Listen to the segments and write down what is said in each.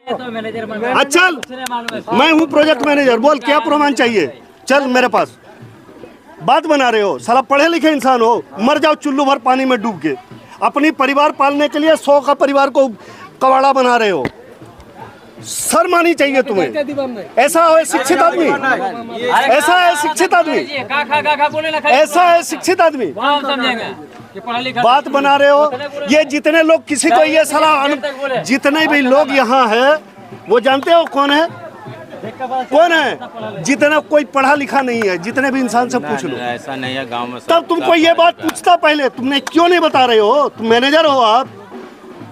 चल, मैं हूँ प्रोजेक्ट मैनेजर, बोल क्या प्रमाण चाहिए। चल मेरे पास बात बना रहे हो, साला पढ़े लिखे इंसान हो, मर जाओ चुल्लू भर पानी में डूब के। अपनी परिवार पालने के लिए 100 का परिवार को कवाड़ा बना रहे हो। शर्म आनी चाहिए तुम्हें। ऐसा है शिक्षित आदमी, ऐसा है शिक्षित आदमी, ऐसा है शिक्षित आदमी। बात बना रहे हो। ये जितने लोग किसी को ये साला, जितने भी लोग यहाँ है वो जानते हो कौन है, कौन है? जितना कोई पढ़ा लिखा नहीं है, जितने भी इंसान से पूछ लो। ऐसा नहीं है गांव में। तब तुमको ये बात पूछता पहले, तुमने क्यों नहीं बता रहे हो? तुम मैनेजर हो आप।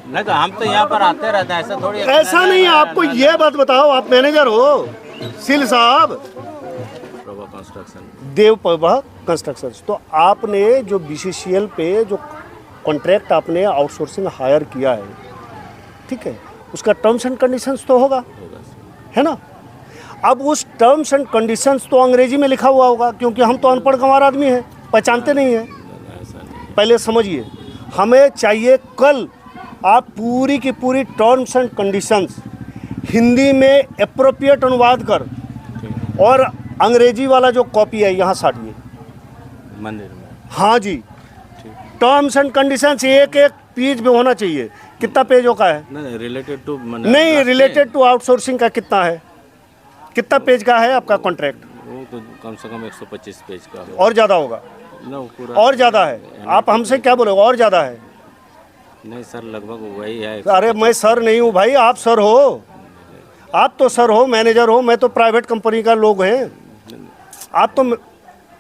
नहीं तो हम तो यहाँ पर आते रहते हैं, ऐसा थोड़ी। ऐसा नहीं है, आपको ये बात बताओ, आप मैनेजर हो सिल साहब, देव प्रभा कंस्ट्रक्शन। तो आपने जो BCCL पे जो कॉन्ट्रैक्ट आपने आउटसोर्सिंग हायर किया है, ठीक है, उसका टर्म्स एंड कंडीशंस तो होगा, है ना? अब उस टर्म्स एंड कंडीशंस तो अंग्रेजी में लिखा हुआ होगा, क्योंकि हम तो अनपढ़ गंवार आदमी हैं, पहचानते नहीं हैं। पहले समझिए, हमें चाहिए कल आप पूरी की पूरी टर्म्स एंड कंडीशंस हिंदी में एप्रोप्रिएट अनुवाद कर, और अंग्रेजी वाला जो कॉपी है यहाँ साटिए मंदिर में। हाँ जी, टर्म्स एंड कंडीशंस एक एक पेज में होना चाहिए। कितना पेजों का है? नहीं रिलेटेड टू, नहीं रिलेटेड टू आउटसोर्सिंग का कितना है? कितना पेज का है आपका कॉन्ट्रैक्ट? वो तो कम से कम 125 पेज का है। और ज़्यादा होगा? और ज़्यादा है। आप हमसे क्या बोलोगे और ज़्यादा है? नहीं सर, लगभग वही है। अरे मैं सर नहीं हूँ भाई, आप सर हो। आप तो सर हो, मैनेजर हो, मैं तो प्राइवेट कंपनी का लोग हैं। आप तो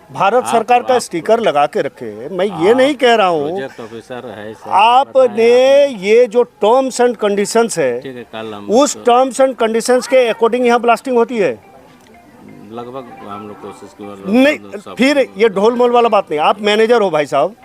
भारत सरकार का स्टिकर लगा के रखे। मैं ये नहीं कह रहा हूँ, प्रोजेक्ट ऑफिसर है सर। आपने ये जो टर्म्स एंड कंडीशंस है, उस टर्म्स एंड कंडीशंस के अकॉर्डिंग यहाँ ब्लास्टिंग होती है। लगभग हम लोग कोशिश नहीं, फिर ये ढोल मोल वाला बात नहीं। आप मैनेजर हो भाई साहब,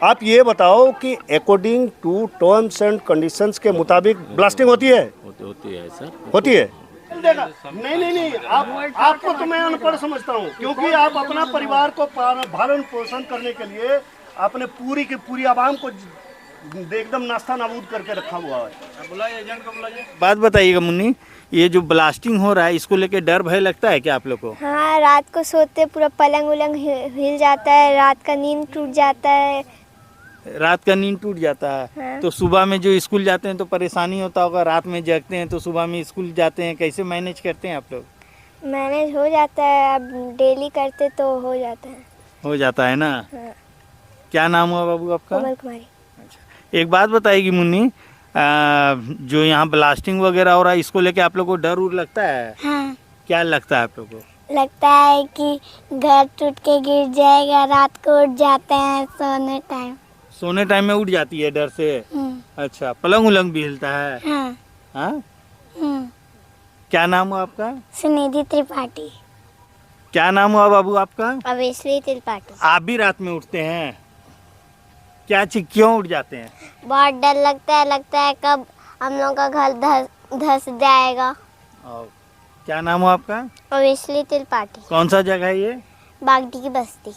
आप ये बताओ कि according to terms and conditions के मुताबिक ब्लास्टिंग होती है? होती है सर, होती है। नहीं, आपको तो मैं अनपढ़ समझता हूँ, क्योंकि आप अपना परिवार को भरण पोषण करने के लिए आपने पूरी की पूरी आवाम को एकदम नाश्ता नाबूद करके रखा हुआ है। बुलाइए एजेंट को, बुलाइए। बात बताइएगा मुन्नी, ये जो ब्लास्टिंग हो रहा है, इसको लेके डर भय लगता है क्या आप लोग को? हाँ, रात को सोते पूरा पलंग उलंग हिल जाता है, रात का नींद टूट जाता है। रात का नींद टूट जाता है। हाँ। तो सुबह में जो स्कूल जाते हैं तो परेशानी होता होगा, रात में जगते हैं तो सुबह में स्कूल जाते हैं, कैसे मैनेज करते हैं आप लोग? मैनेज हो जाता है, अब डेली करते तो हो जाता है। हो जाता है ना? हाँ। क्या नाम हुआ बाबू आपका? कोमल कुमारी। एक बात बताइएगी मुन्नी, जो यहाँ ब्लास्टिंग वगैरह हो रहा है, इसको लेके आप लोग को डर उर लगता है? हाँ। क्या लगता है आप लोग को? लगता है कि घर टूट के गिर जाएगा, रात को उठ जाते हैं सोने टाइम। सोने टाइम में उठ जाती है डर से? अच्छा, पलंग उलंग भी हिलता है? हाँ। हाँ? क्या नाम हुआ आपका? सुनिधि त्रिपाठी। क्या नाम हुआ बाबू आपका? अवेश्री त्रिपाठी। आप भी रात में उठते हैं? क्या चीज, क्यों उठ जाते हैं? बहुत डर लगता है कब हम लोग का घर धस जाएगा। और क्या नाम हुआ आपका? अवेश्री त्रिपाठी। कौन सा जगह है ये? बागडी की बस्ती।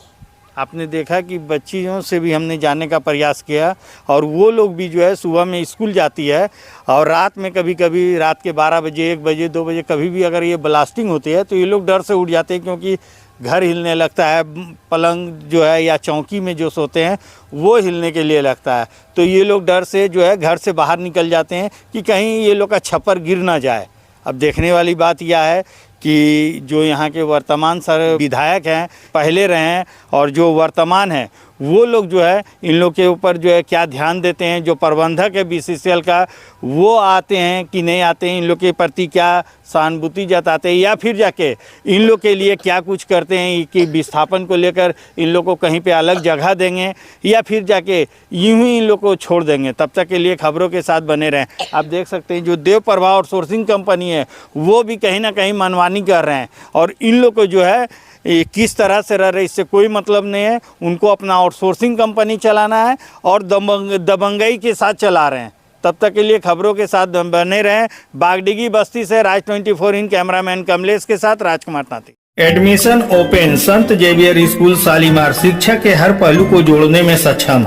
आपने देखा कि बच्चियों से भी हमने जानने का प्रयास किया, और वो लोग भी जो है सुबह में स्कूल जाती है, और रात में कभी कभी रात के 12 बजे 1 बजे 2 बजे कभी भी अगर ये ब्लास्टिंग होती है तो ये लोग डर से उठ जाते हैं, क्योंकि घर हिलने लगता है, पलंग जो है या चौकी में जो सोते हैं वो हिलने के लिए लगता है। तो ये लोग डर से जो है घर से बाहर निकल जाते हैं कि कहीं ये लोग का छप्पर गिर ना जाए। अब देखने वाली बात यह है कि जो यहाँ के वर्तमान सर विधायक हैं, पहले रहे हैं, और जो वर्तमान हैं, वो लोग जो है इन लोग के ऊपर जो है क्या ध्यान देते हैं। जो प्रबंधक है BCCL का, वो आते हैं कि नहीं आते हैं, इन लोग के प्रति क्या सहानुभूति जताते हैं, या फिर जाके इन लोग के लिए क्या कुछ करते हैं कि विस्थापन को लेकर इन लोग को कहीं पे अलग जगह देंगे, या फिर जाके यूं ही इन लोग को छोड़ देंगे। तब तक के लिए खबरों के साथ बने रहें। आप देख सकते हैं जो देव प्रभा आउटसोर्सिंग कंपनी है, वो भी कहीं ना कहीं मनमानी कर रहे हैं, और इन लोग को जो है किस तरह से रह रहे इससे कोई मतलब नहीं है। उनको अपना आउटसोर्सिंग कंपनी चलाना है, और दबंगई के साथ चला रहे हैं। तब तक के लिए खबरों के साथ बने रहें। बागडीगी बस्ती से राज 24 इन कैमरामैन कमलेश के साथ Rajkumar Tanti. Admission open. Sant Xavier school Shalimar शिक्षा के हर पहलू को जोड़ने में सक्षम।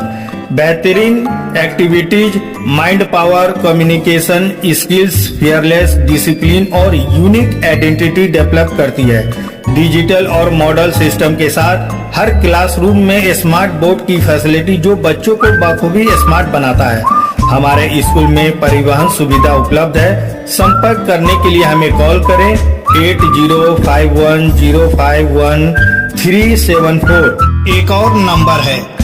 बेहतरीन activities, mind power, communication skills, fearless, discipline और यूनिक आइडेंटिटी डेवलप करती है। डिजिटल और मॉडल सिस्टम के साथ हर क्लासरूम में स्मार्ट बोर्ड की फैसिलिटी जो बच्चों को बखूबी स्मार्ट बनाता है। हमारे स्कूल में परिवहन सुविधा उपलब्ध है। संपर्क करने के लिए हमें कॉल करें 8051051374। एक और नंबर है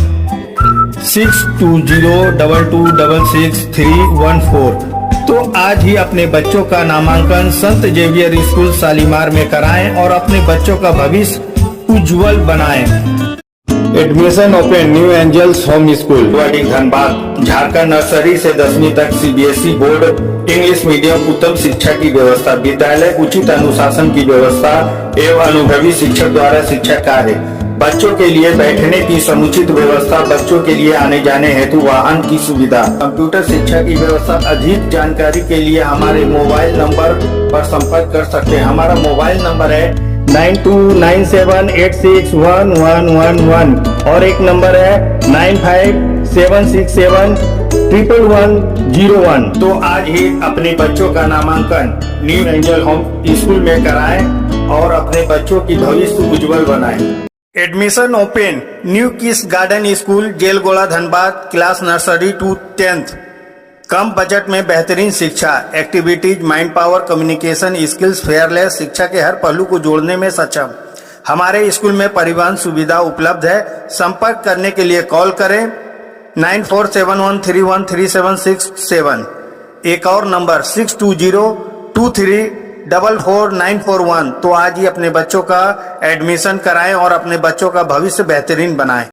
6202226314। तो आज ही अपने बच्चों का नामांकन संत जेवियर स्कूल शालीमार में कराएं और अपने बच्चों का भविष्य उज्जवल बनाएं। Admission open New Angels Home School Guwahati Dhanbad. Jharkhand nursery से 10वीं तक सीबीएसई बोर्ड इंग्लिश मीडियम उत्तम शिक्षा की व्यवस्था, विद्यालय उचित अनुशासन की व्यवस्था एवं अनुभवी शिक्षक द्वारा शिक्षा कार्य, बच्चों के लिए बैठने की समुचित व्यवस्था, बच्चों के लिए आने जाने हेतु वाहन की सुविधा, कंप्यूटर शिक्षा की व्यवस्था। अधिक जानकारी के लिए हमारे मोबाइल नंबर पर संपर्क कर सकते हैं। हमारा मोबाइल नंबर है 9297861111 और एक नंबर है 9576711101। तो आज ही अपने बच्चों का नामांकन न्यू एंजल होम स्कूल में कराएं और अपने बच्चों की भविष्य उज्जवल बनाएं। Admission open new kids garden school Jelgora Dhanbad, class nursery to 10th। कम बजट में बेहतरीन शिक्षा, activities, mind power, communication skills, fearless शिक्षा के हर पहलू को जोड़ने में सक्षम। हमारे स्कूल में परिवहन सुविधा उपलब्ध है। संपर्क करने के लिए कॉल करें 9471313767। एक और नंबर 6202344941। तो आज ही अपने बच्चों का एडमिशन कराएं और अपने बच्चों का भविष्य बेहतरीन बनाएं।